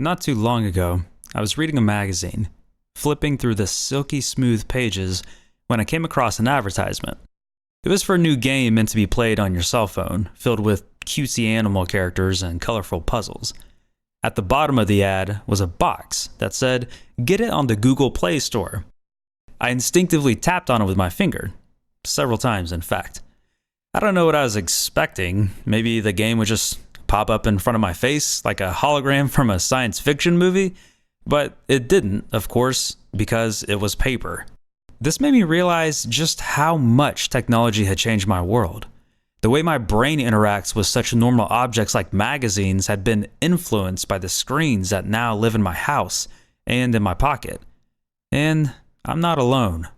Not too long ago, I was reading a magazine, flipping through the silky smooth pages when I came across an advertisement. It was for a new game meant to be played on your cell phone, filled with cutesy animal characters and colorful puzzles. At the bottom of the ad was a box that said, "Get it on the Google Play Store." I instinctively tapped on it with my finger, several times in fact. I don't know what I was expecting. Maybe the game would just pop up in front of my face like a hologram from a science fiction movie, but it didn't, of course, because it was paper. This made me realize just how much technology had changed my world. The way my brain interacts with such normal objects like magazines had been influenced by the screens that now live in my house and in my pocket. And I'm not alone.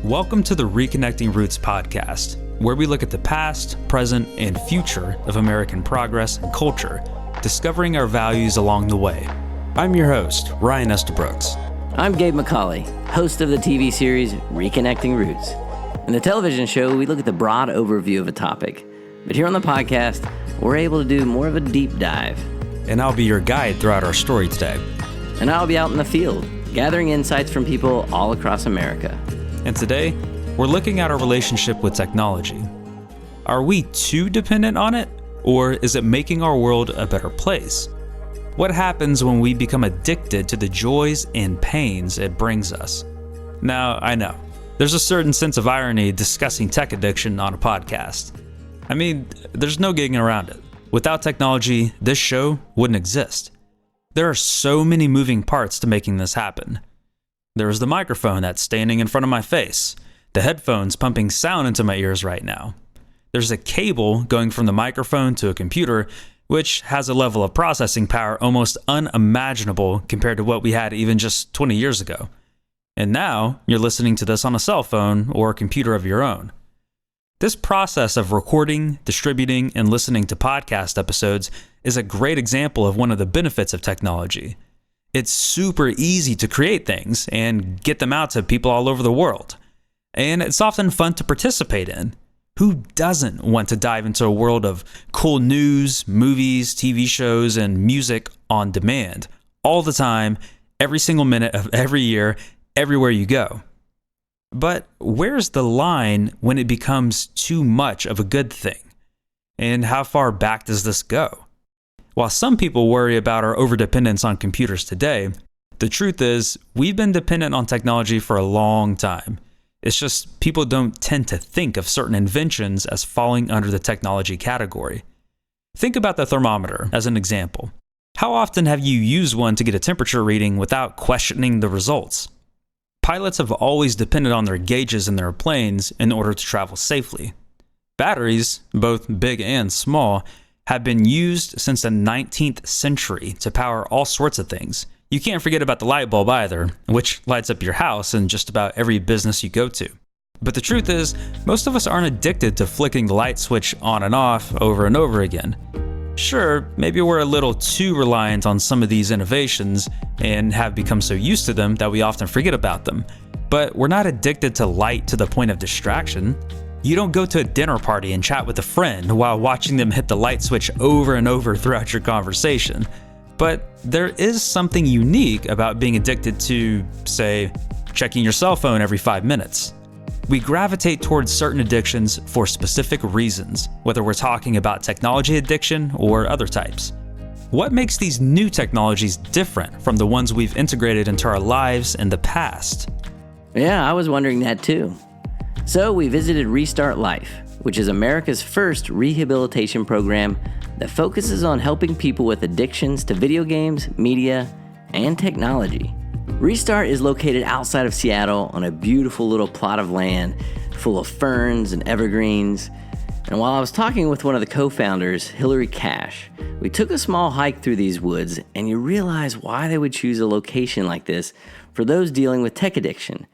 Welcome to the Reconnecting Roots podcast, where we look at the past, present, and future of American progress and culture, discovering our values along the way. I'm your host, Ryan Estabrooks. I'm Gabe McCauley, host of the TV series Reconnecting Roots. In the television show, we look at the broad overview of a topic. But here on the podcast, we're able to do more of a deep dive. And I'll be your guide throughout our story today. And I'll be out in the field, gathering insights from people all across America. And today, we're looking at our relationship with technology. Are we too dependent on it, or is it making our world a better place? What happens when we become addicted to the joys and pains it brings us? Now, I know, there's a certain sense of irony discussing tech addiction on a podcast. I mean, there's no getting around it. Without technology, this show wouldn't exist. There are so many moving parts to making this happen. There's the microphone that's standing in front of my face, the headphones pumping sound into my ears right now. There's a cable going from the microphone to a computer, which has a level of processing power almost unimaginable compared to what we had even just 20 years ago. And now you're listening to this on a cell phone or a computer of your own. This process of recording, distributing, and listening to podcast episodes is a great example of one of the benefits of technology. It's super easy to create things and get them out to people all over the world. And it's often fun to participate in. Who doesn't want to dive into a world of cool news, movies, TV shows, and music on demand all the time, every single minute of every year, everywhere you go? But where's the line when it becomes too much of a good thing? And how far back does this go? While some people worry about our overdependence on computers today, the truth is we've been dependent on technology for a long time. It's just people don't tend to think of certain inventions as falling under the technology category. Think about the thermometer as an example. How often have you used one to get a temperature reading without questioning the results? Pilots have always depended on their gauges in their planes in order to travel safely. Batteries, both big and small, have been used since the 19th century to power all sorts of things. You can't forget about the light bulb either, which lights up your house and just about every business you go to. But the truth is, most of us aren't addicted to flicking the light switch on and off over and over again. Sure, maybe we're a little too reliant on some of these innovations and have become so used to them that we often forget about them. But we're not addicted to light to the point of distraction. You don't go to a dinner party and chat with a friend while watching them hit the light switch over and over throughout your conversation. But there is something unique about being addicted to, say, checking your cell phone every 5 minutes. We gravitate towards certain addictions for specific reasons, whether we're talking about technology addiction or other types. What makes these new technologies different from the ones we've integrated into our lives in the past? Yeah, I was wondering that too. So we visited Restart Life, which is America's first rehabilitation program that focuses on helping people with addictions to video games, media, and technology. Restart is located outside of Seattle on a beautiful little plot of land full of ferns and evergreens. And while I was talking with one of the co-founders, Hillary Cash, we took a small hike through these woods, and you realize why they would choose a location like this for those dealing with tech addiction.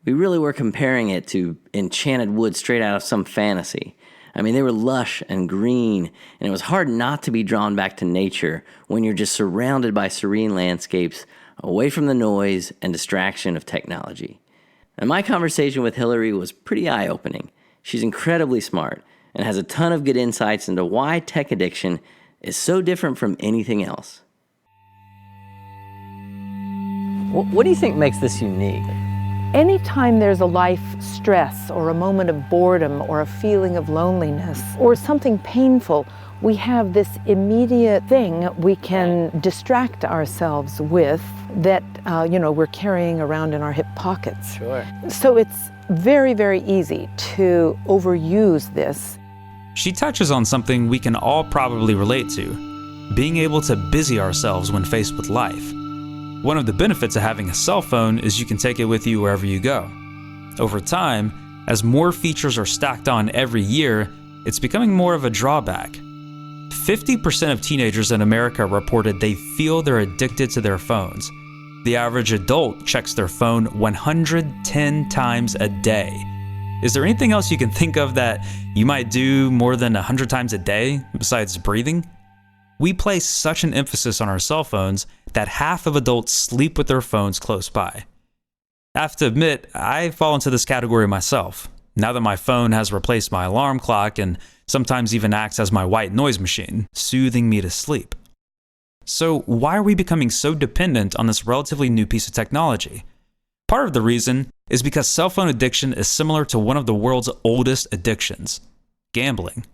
We really were comparing it to enchanted woods straight out of some fantasy. I mean, they were lush and green, and it was hard not to be drawn back to nature when you're just surrounded by serene landscapes, away from the noise and distraction of technology. And my conversation with Hillary was pretty eye-opening. She's incredibly smart and has a ton of good insights into why tech addiction is so different from anything else. What do you think makes this unique? Anytime there's a life stress or a moment of boredom or a feeling of loneliness or something painful, we have this immediate thing we can distract ourselves with that, we're carrying around in our hip pockets. Sure. So it's very, very easy to overuse this. She touches on something we can all probably relate to: being able to busy ourselves when faced with life. One of the benefits of having a cell phone is you can take it with you wherever you go. Over time, as more features are stacked on every year, it's becoming more of a drawback. 50% of teenagers in America reported they feel they're addicted to their phones. The average adult checks their phone 110 times a day. Is there anything else you can think of that you might do more than 100 times a day besides breathing? We place such an emphasis on our cell phones that half of adults sleep with their phones close by. I have to admit, I fall into this category myself, now that my phone has replaced my alarm clock and sometimes even acts as my white noise machine, soothing me to sleep. So why are we becoming so dependent on this relatively new piece of technology? Part of the reason is because cell phone addiction is similar to one of the world's oldest addictions: gambling.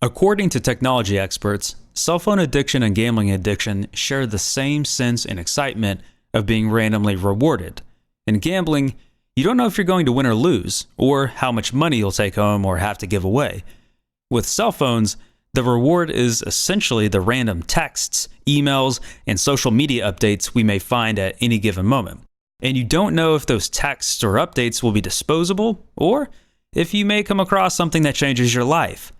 According to technology experts, cell phone addiction and gambling addiction share the same sense and excitement of being randomly rewarded. In gambling, you don't know if you're going to win or lose, or how much money you'll take home or have to give away. With cell phones, the reward is essentially the random texts, emails, and social media updates we may find at any given moment. And you don't know if those texts or updates will be disposable, or if you may come across something that changes your life.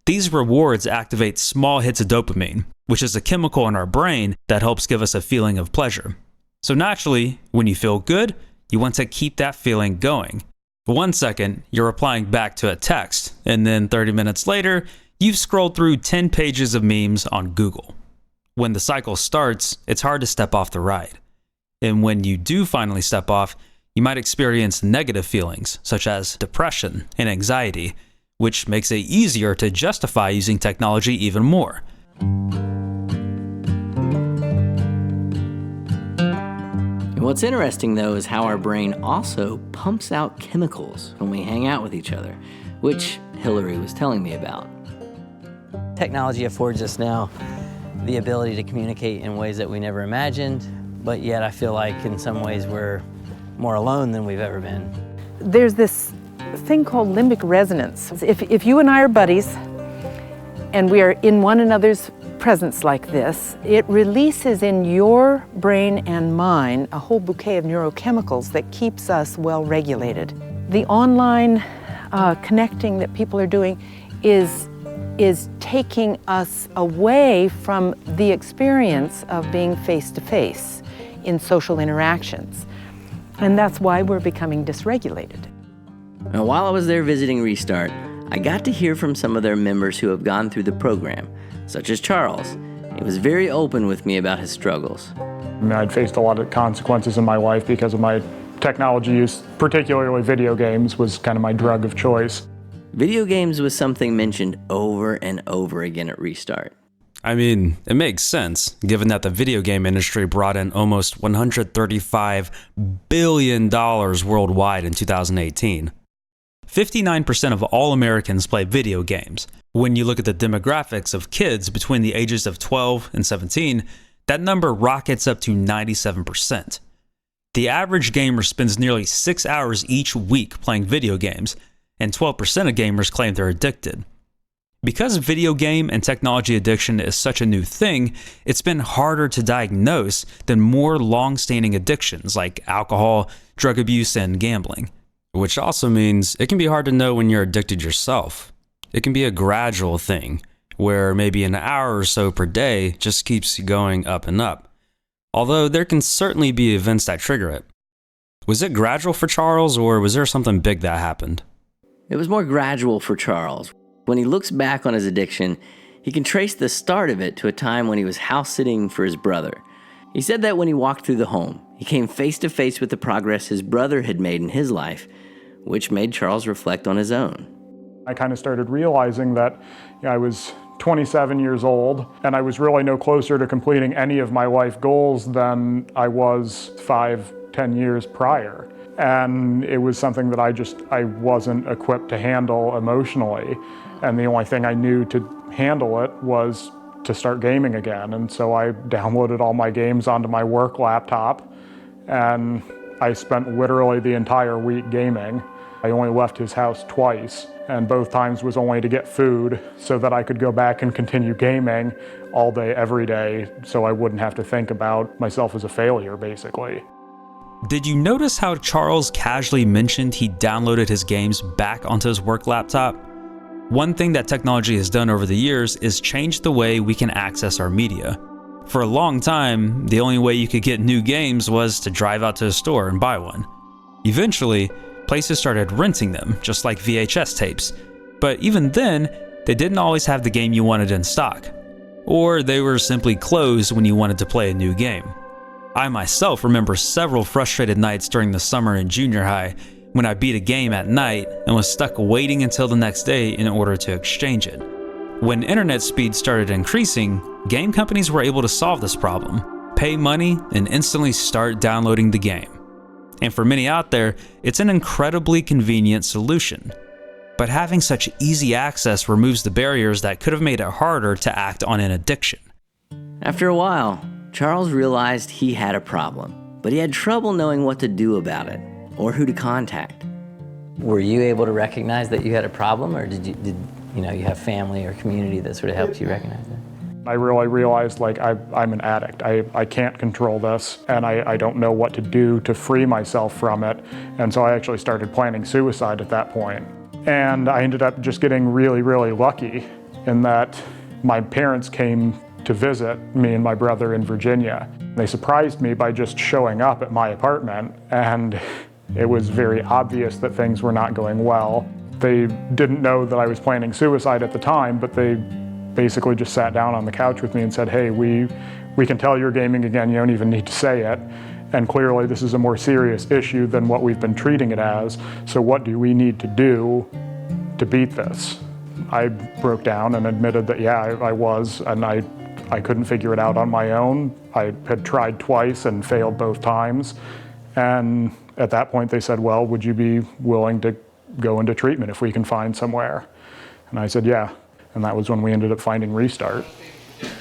These rewards activate small hits of dopamine, which is a chemical in our brain that helps give us a feeling of pleasure. So naturally, when you feel good, you want to keep that feeling going. 1 second, you're replying back to a text, and then 30 minutes later, you've scrolled through 10 pages of memes on Google. When the cycle starts, it's hard to step off the ride. And when you do finally step off, you might experience negative feelings, such as depression and anxiety, which makes it easier to justify using technology even more. And what's interesting, though, is how our brain also pumps out chemicals when we hang out with each other, which Hillary was telling me about. Technology affords us now the ability to communicate in ways that we never imagined, but yet I feel like in some ways we're more alone than we've ever been. There's this thing called limbic resonance. If you and I are buddies and we are in one another's presence like this, it releases in your brain and mine a whole bouquet of neurochemicals that keeps us well regulated. The online connecting that people are doing is taking us away from the experience of being face-to-face in social interactions. And that's why we're becoming dysregulated. Now, while I was there visiting Restart, I got to hear from some of their members who have gone through the program, such as Charles. He was very open with me about his struggles. I'd faced a lot of consequences in my life because of my technology use, particularly video games was kind of my drug of choice. Video games was something mentioned over and over again at Restart. I mean, it makes sense, given that the video game industry brought in almost $135 billion worldwide in 2018. 59% of all Americans play video games. When you look at the demographics of kids between the ages of 12 and 17, that number rockets up to 97%. The average gamer spends nearly 6 hours each week playing video games, and 12% of gamers claim they're addicted. Because video game and technology addiction is such a new thing, it's been harder to diagnose than more long-standing addictions like alcohol, drug abuse, and gambling. Which also means it can be hard to know when you're addicted yourself. It can be a gradual thing, where maybe an hour or so per day just keeps going up and up. Although there can certainly be events that trigger it. Was it gradual for Charles, or was there something big that happened? It was more gradual for Charles. When he looks back on his addiction, he can trace the start of it to a time when he was house sitting for his brother. He said that when he walked through the home, he came face to face with the progress his brother had made in his life, which made Charles reflect on his own. I kind of started realizing that I was 27 years old, and I was really no closer to completing any of my life goals than I was 5-10 years prior. And it was something that I wasn't equipped to handle emotionally. And the only thing I knew to handle it was to start gaming again. And so I downloaded all my games onto my work laptop, and I spent literally the entire week gaming. I only left his house twice, and both times was only to get food so that I could go back and continue gaming all day, every day, so I wouldn't have to think about myself as a failure, basically. Did you notice how Charles casually mentioned he downloaded his games back onto his work laptop? One thing that technology has done over the years is change the way we can access our media. For a long time, the only way you could get new games was to drive out to a store and buy one. Eventually, places started renting them, just like VHS tapes. But even then, they didn't always have the game you wanted in stock. Or they were simply closed when you wanted to play a new game. I myself remember several frustrated nights during the summer in junior high when I beat a game at night and was stuck waiting until the next day in order to exchange it. When internet speed started increasing, game companies were able to solve this problem, pay money, and instantly start downloading the game. And for many out there, it's an incredibly convenient solution. But having such easy access removes the barriers that could have made it harder to act on an addiction. After a while, Charles realized he had a problem, but he had trouble knowing what to do about it or who to contact. Were you able to recognize that you had a problem, or did you have family or community that sort of helped you recognize that? I really realized I'm an addict. I can't control this, and I don't know what to do to free myself from it. And so I actually started planning suicide at that point. And I ended up just getting really, really lucky in that my parents came to visit me and my brother in Virginia. They surprised me by just showing up at my apartment, and it was very obvious that things were not going well. They didn't know that I was planning suicide at the time, but they basically just sat down on the couch with me and said, hey, we can tell you're gaming again, you don't even need to say it. And clearly this is a more serious issue than what we've been treating it as, so what do we need to do to beat this? I broke down and admitted that, yeah, I was, and I couldn't figure it out on my own. I had tried twice and failed both times. And at that point they said, well, would you be willing to go into treatment if we can find somewhere? And I said, yeah. And that was when we ended up finding Restart.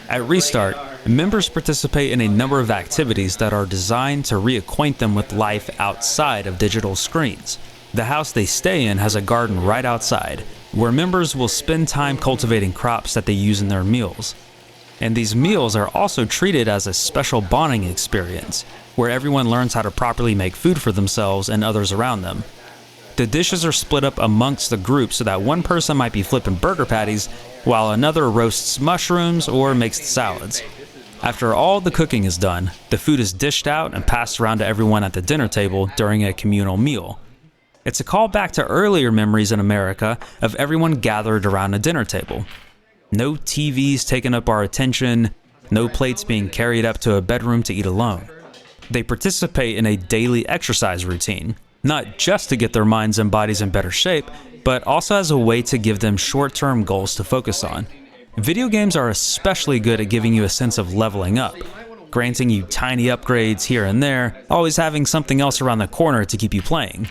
At Restart, members participate in a number of activities that are designed to reacquaint them with life outside of digital screens. The house they stay in has a garden right outside, where members will spend time cultivating crops that they use in their meals. And these meals are also treated as a special bonding experience, where everyone learns how to properly make food for themselves and others around them. The dishes are split up amongst the group so that one person might be flipping burger patties, while another roasts mushrooms or makes the salads. After all the cooking is done, the food is dished out and passed around to everyone at the dinner table during a communal meal. It's a callback to earlier memories in America of everyone gathered around a dinner table. No TVs taking up our attention, no plates being carried up to a bedroom to eat alone. They participate in a daily exercise routine, not just to get their minds and bodies in better shape, but also as a way to give them short-term goals to focus on. Video games are especially good at giving you a sense of leveling up, granting you tiny upgrades here and there, always having something else around the corner to keep you playing.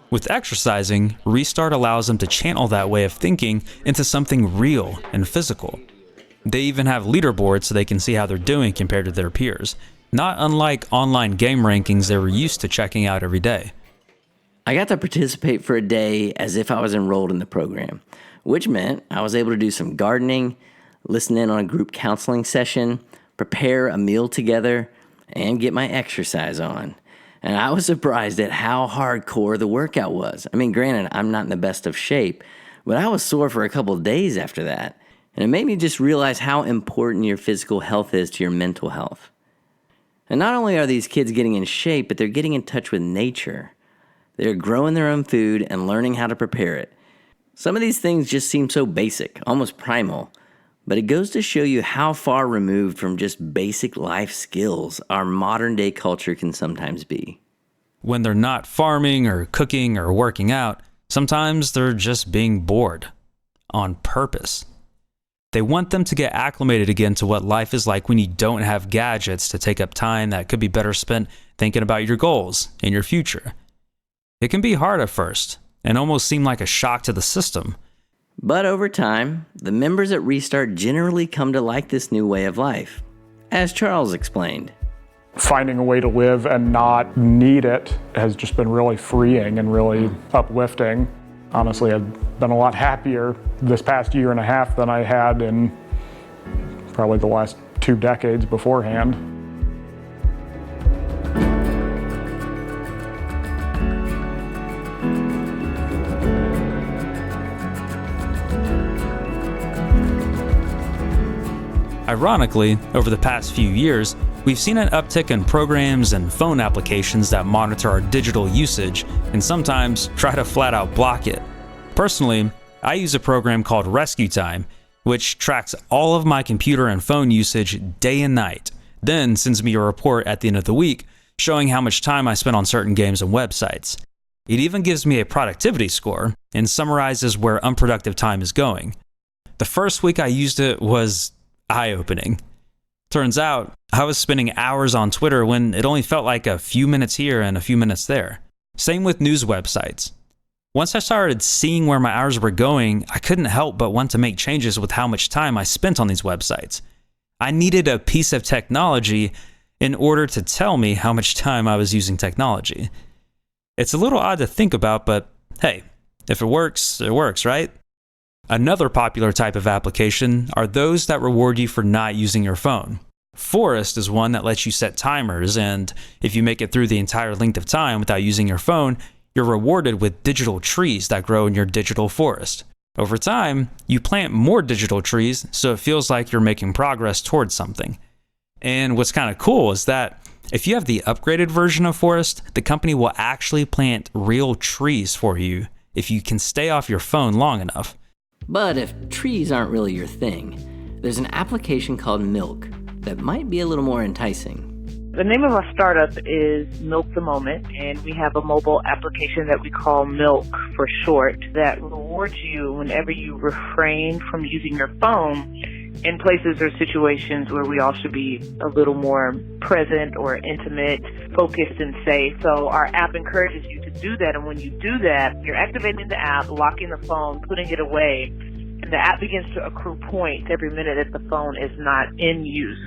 With exercising, Restart allows them to channel that way of thinking into something real and physical. They even have leaderboards so they can see how they're doing compared to their peers, not unlike online game rankings they were used to checking out every day. I got to participate for a day as if I was enrolled in the program, which meant I was able to do some gardening, listen in on a group counseling session, prepare a meal together, and get my exercise on. And I was surprised at how hardcore the workout was. I mean, granted, I'm not in the best of shape, but I was sore for a couple of days after that. And it made me just realize how important your physical health is to your mental health. And not only are these kids getting in shape, but they're getting in touch with nature. They're growing their own food and learning how to prepare it. Some of these things just seem so basic, almost primal, but it goes to show you how far removed from just basic life skills our modern day culture can sometimes be. When they're not farming or cooking or working out, sometimes they're just being bored. On purpose. They want them to get acclimated again to what life is like when you don't have gadgets to take up time that could be better spent thinking about your goals and your future. It can be hard at first and almost seem like a shock to the system. But over time, the members at Restart generally come to like this new way of life, as Charles explained. Finding a way to live and not need it has just been really freeing and really uplifting. Honestly, I've been a lot happier this past year and a half than I had in probably the last 2 decades beforehand. Ironically, over the past few years, we've seen an uptick in programs and phone applications that monitor our digital usage and sometimes try to flat out block it. Personally, I use a program called Rescue Time, which tracks all of my computer and phone usage day and night, then sends me a report at the end of the week showing how much time I spent on certain games and websites. It even gives me a productivity score and summarizes where unproductive time is going. The first week I used it was eye-opening. Turns out, I was spending hours on Twitter when it only felt like a few minutes here and a few minutes there. Same with news websites. Once I started seeing where my hours were going, I couldn't help but want to make changes with how much time I spent on these websites. I needed a piece of technology in order to tell me how much time I was using technology. It's a little odd to think about, but hey, if it works, right? Another popular type of application are those that reward you for not using your phone. Forest is one that lets you set timers, and if you make it through the entire length of time without using your phone, you're rewarded with digital trees that grow in your digital forest. Over time, you plant more digital trees, so it feels like you're making progress towards something. And what's kind of cool is that if you have the upgraded version of Forest, the company will actually plant real trees for you if you can stay off your phone long enough. But if trees aren't really your thing, there's an application called Milk that might be a little more enticing. The name of our startup is Milk the Moment, and we have a mobile application that we call Milk for short that rewards you whenever you refrain from using your phone in places or situations where we all should be a little more present or intimate, focused, and safe. So our app encourages you to do that, and when you do that, you're activating the app, locking the phone, putting it away, and the app begins to accrue points every minute that the phone is not in use.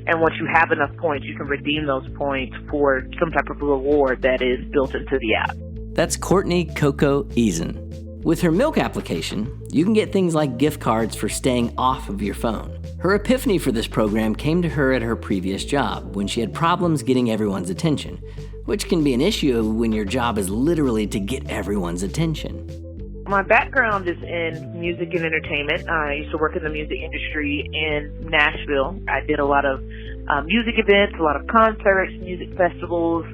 And once you have enough points, you can redeem those points for some type of reward that is built into the app. That's Courtney Coco Eason. With her Milk application, you can get things like gift cards for staying off of your phone. Her epiphany for this program came to her at her previous job when she had problems getting everyone's attention, which can be an issue when your job is literally to get everyone's attention. My background is in music and entertainment. I used to work in the music industry in Nashville. I did a lot of music events, a lot of concerts, music festivals,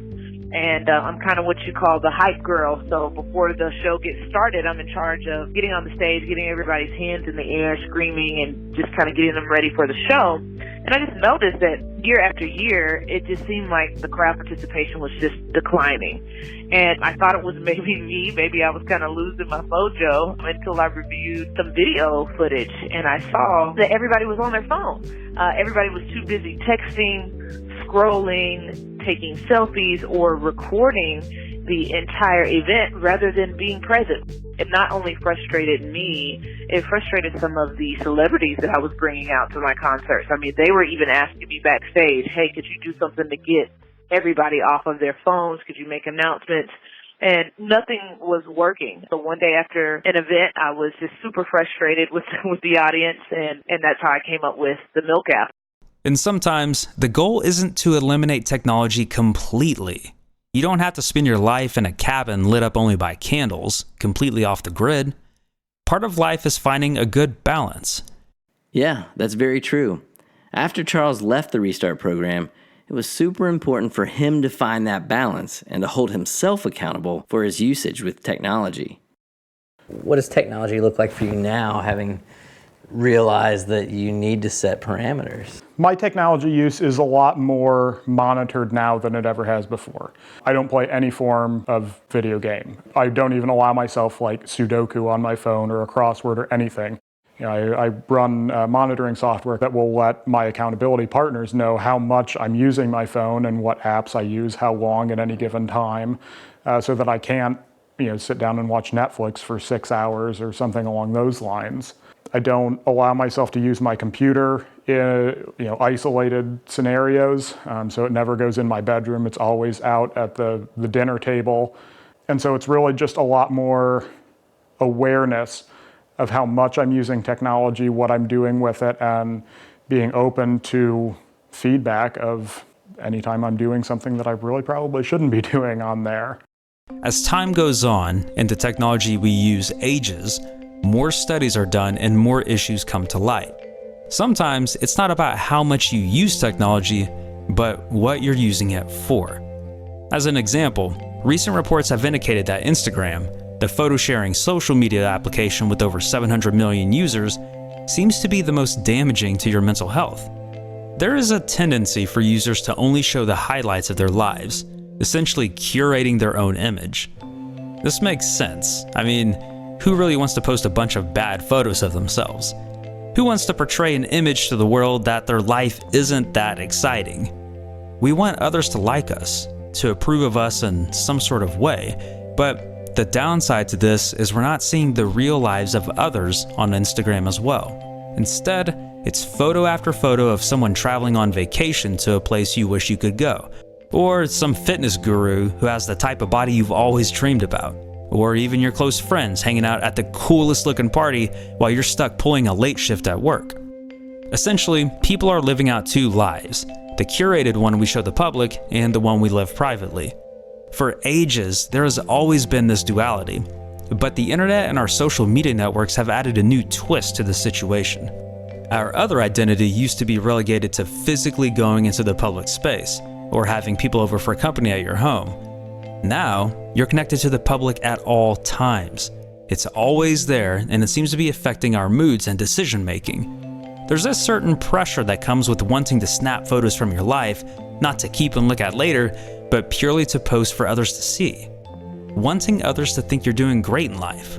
and I'm kind of what you call the hype girl. So before the show gets started, I'm in charge of getting on the stage, getting everybody's hands in the air, screaming, and just kind of getting them ready for the show. And I just noticed that year after year, it just seemed like the crowd participation was just declining. And I thought it was maybe me, maybe I was kind of losing my mojo until I reviewed some video footage and I saw that everybody was on their phone. Everybody was too busy texting, scrolling, taking selfies, or recording the entire event rather than being present. It not only frustrated me, it frustrated some of the celebrities that I was bringing out to my concerts. I mean, they were even asking me backstage, hey, could you do something to get everybody off of their phones? Could you make announcements? And nothing was working. So one day after an event, I was just super frustrated with the audience, and that's how I came up with the Milk app. And sometimes, the goal isn't to eliminate technology completely. You don't have to spend your life in a cabin lit up only by candles, completely off the grid. Part of life is finding a good balance. Yeah, that's very true. After Charles left the Restart program, it was super important for him to find that balance and to hold himself accountable for his usage with technology. What does technology look like for you now, having realized that you need to set parameters? My technology use is a lot more monitored now than it ever has before. I don't play any form of video game. I don't even allow myself like Sudoku on my phone or a crossword or anything. I run monitoring software that will let my accountability partners know how much I'm using my phone and what apps I use, how long at any given time, so that I can't sit down and watch Netflix for 6 hours or something along those lines. I don't allow myself to use my computer in isolated scenarios, so it never goes in my bedroom. It's always out at the dinner table. And so it's really just a lot more awareness of how much I'm using technology, what I'm doing with it, and being open to feedback of anytime I'm doing something that I really probably shouldn't be doing on there. As time goes on and the technology we use ages, more studies are done and more issues come to light. Sometimes it's not about how much you use technology, but what you're using it for. As an example, recent reports have indicated that Instagram, the photo-sharing social media application with over 700 million users, seems to be the most damaging to your mental health. There is a tendency for users to only show the highlights of their lives, essentially curating their own image. This makes sense. I mean, who really wants to post a bunch of bad photos of themselves? Who wants to portray an image to the world that their life isn't that exciting? We want others to like us, to approve of us in some sort of way, but the downside to this is we're not seeing the real lives of others on Instagram as well. Instead, it's photo after photo of someone traveling on vacation to a place you wish you could go, or some fitness guru who has the type of body you've always dreamed about, or even your close friends hanging out at the coolest looking party while you're stuck pulling a late shift at work. Essentially, people are living out two lives, the curated one we show the public and the one we live privately. For ages, there has always been this duality, but the internet and our social media networks have added a new twist to the situation. Our other identity used to be relegated to physically going into the public space, or having people over for company at your home. Now, you're connected to the public at all times. It's always there, and it seems to be affecting our moods and decision making. There's a certain pressure that comes with wanting to snap photos from your life, not to keep and look at later, but purely to post for others to see. Wanting others to think you're doing great in life.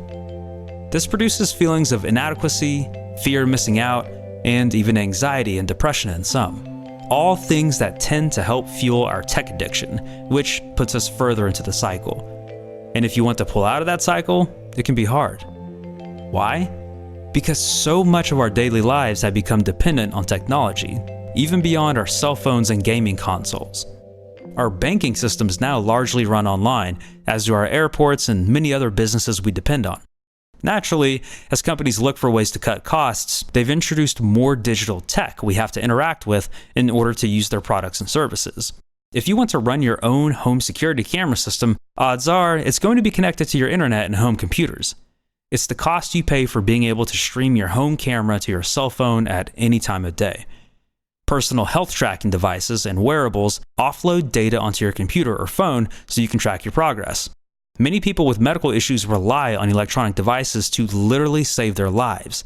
This produces feelings of inadequacy, fear of missing out, and even anxiety and depression in some. All things that tend to help fuel our tech addiction, which puts us further into the cycle. And if you want to pull out of that cycle, it can be hard. Why? Because so much of our daily lives have become dependent on technology, even beyond our cell phones and gaming consoles. Our banking systems now largely run online, as do our airports and many other businesses we depend on. Naturally, as companies look for ways to cut costs, they've introduced more digital tech we have to interact with in order to use their products and services. If you want to run your own home security camera system, odds are it's going to be connected to your internet and home computers. It's the cost you pay for being able to stream your home camera to your cell phone at any time of day. Personal health tracking devices and wearables offload data onto your computer or phone so you can track your progress. Many people with medical issues rely on electronic devices to literally save their lives.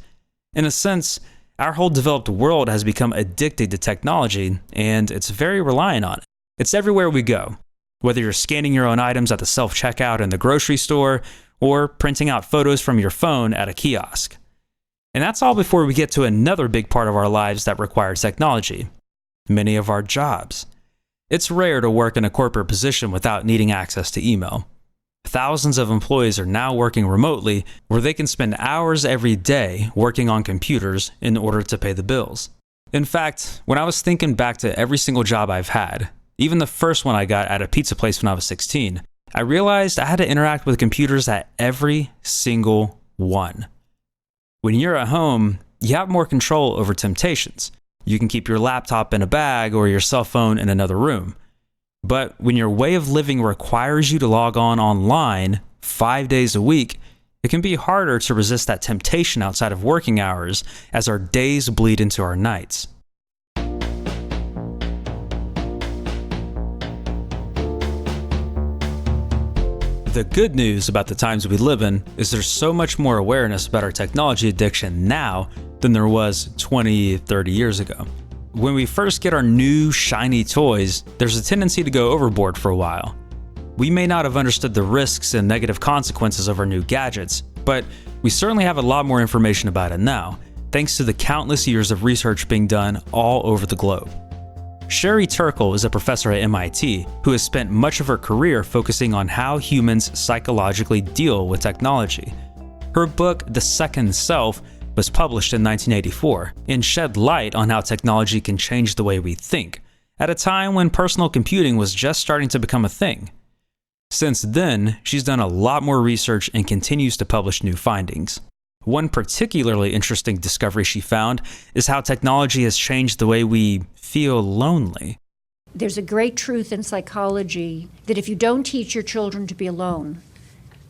In a sense, our whole developed world has become addicted to technology, and it's very reliant on it. It's everywhere we go, whether you're scanning your own items at the self-checkout in the grocery store or printing out photos from your phone at a kiosk. And that's all before we get to another big part of our lives that requires technology: many of our jobs. It's rare to work in a corporate position without needing access to email. Thousands of employees are now working remotely, where they can spend hours every day working on computers in order to pay the bills. In fact, when I was thinking back to every single job I've had, even the first one I got at a pizza place when I was 16, I realized I had to interact with computers at every single one. When you're at home, you have more control over temptations. You can keep your laptop in a bag or your cell phone in another room. But when your way of living requires you to log on online 5 days a week, it can be harder to resist that temptation outside of working hours as our days bleed into our nights. The good news about the times we live in is there's so much more awareness about our technology addiction now than there was 20, 30 years ago. When we first get our new, shiny toys, there's a tendency to go overboard for a while. We may not have understood the risks and negative consequences of our new gadgets, but we certainly have a lot more information about it now, thanks to the countless years of research being done all over the globe. Sherry Turkle is a professor at MIT who has spent much of her career focusing on how humans psychologically deal with technology. Her book, The Second Self, was published in 1984 and shed light on how technology can change the way we think, at a time when personal computing was just starting to become a thing. Since then, she's done a lot more research and continues to publish new findings. One particularly interesting discovery she found is how technology has changed the way we feel lonely. There's a great truth in psychology that if you don't teach your children to be alone,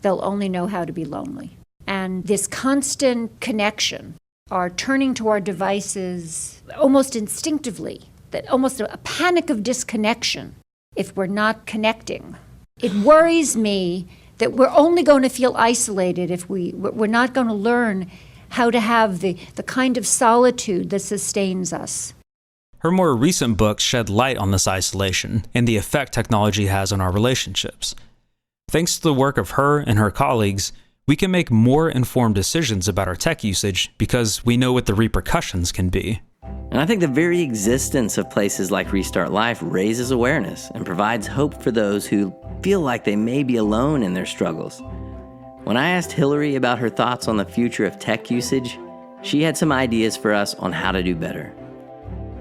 they'll only know how to be lonely. And this constant connection, our turning to our devices almost instinctively, that almost a panic of disconnection if we're not connecting. It worries me that we're only going to feel isolated if we're not going to learn how to have the kind of solitude that sustains us. Her more recent books shed light on this isolation and the effect technology has on our relationships. Thanks to the work of her and her colleagues, we can make more informed decisions about our tech usage because we know what the repercussions can be. And I think the very existence of places like Restart Life raises awareness and provides hope for those who feel like they may be alone in their struggles. When I asked Hillary about her thoughts on the future of tech usage, she had some ideas for us on how to do better.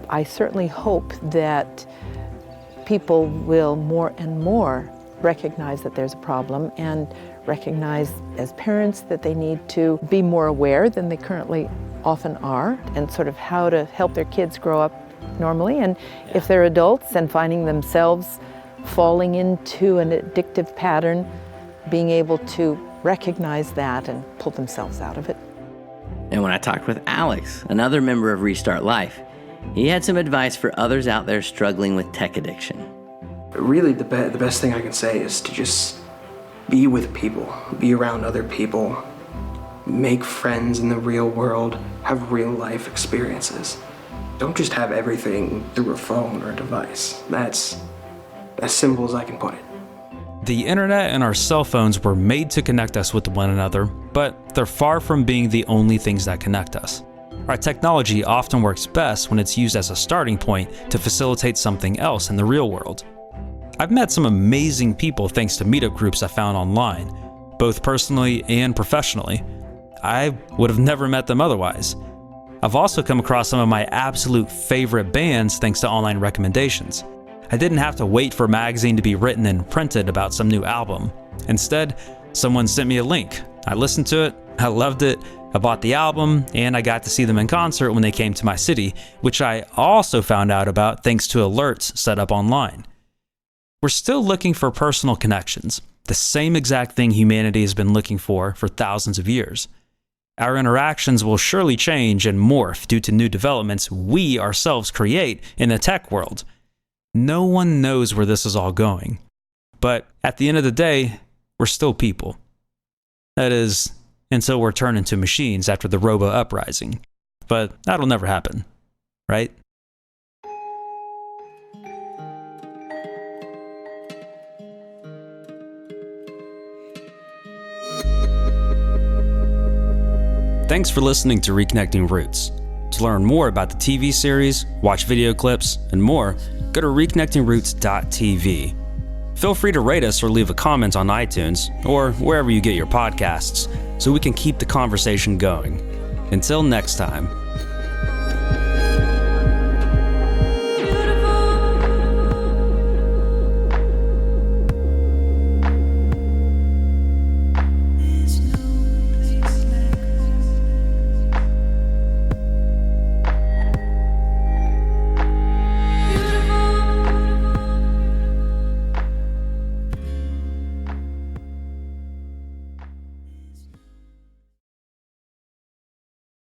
I certainly hope that people will more and more recognize that there's a problem and recognize as parents that they need to be more aware than they currently often are, and sort of how to help their kids grow up normally. And if they're adults and finding themselves falling into an addictive pattern, being able to recognize that and pull themselves out of it. And when I talked with Alex, another member of Restart Life, he had some advice for others out there struggling with tech addiction. Really, the best thing I can say is to just be with people, be around other people, make friends in the real world, have real life experiences. Don't just have everything through a phone or a device. That's as simple as I can put it. The internet and our cell phones were made to connect us with one another, but they're far from being the only things that connect us. Our technology often works best when it's used as a starting point to facilitate something else in the real world. I've met some amazing people thanks to meetup groups I found online, both personally and professionally. I would have never met them otherwise. I've also come across some of my absolute favorite bands thanks to online recommendations. I didn't have to wait for a magazine to be written and printed about some new album. Instead, someone sent me a link. I listened to it, I loved it, I bought the album, and I got to see them in concert when they came to my city, which I also found out about thanks to alerts set up online. We're still looking for personal connections, the same exact thing humanity has been looking for thousands of years. Our interactions will surely change and morph due to new developments we ourselves create in the tech world. No one knows where this is all going. But at the end of the day, we're still people. That is, until we're turned into machines after the Robo uprising. But that'll never happen, right? Thanks for listening to Reconnecting Roots. To learn more about the TV series, watch video clips, and more, go to reconnectingroots.tv. Feel free to rate us or leave a comment on iTunes or wherever you get your podcasts so we can keep the conversation going. Until next time.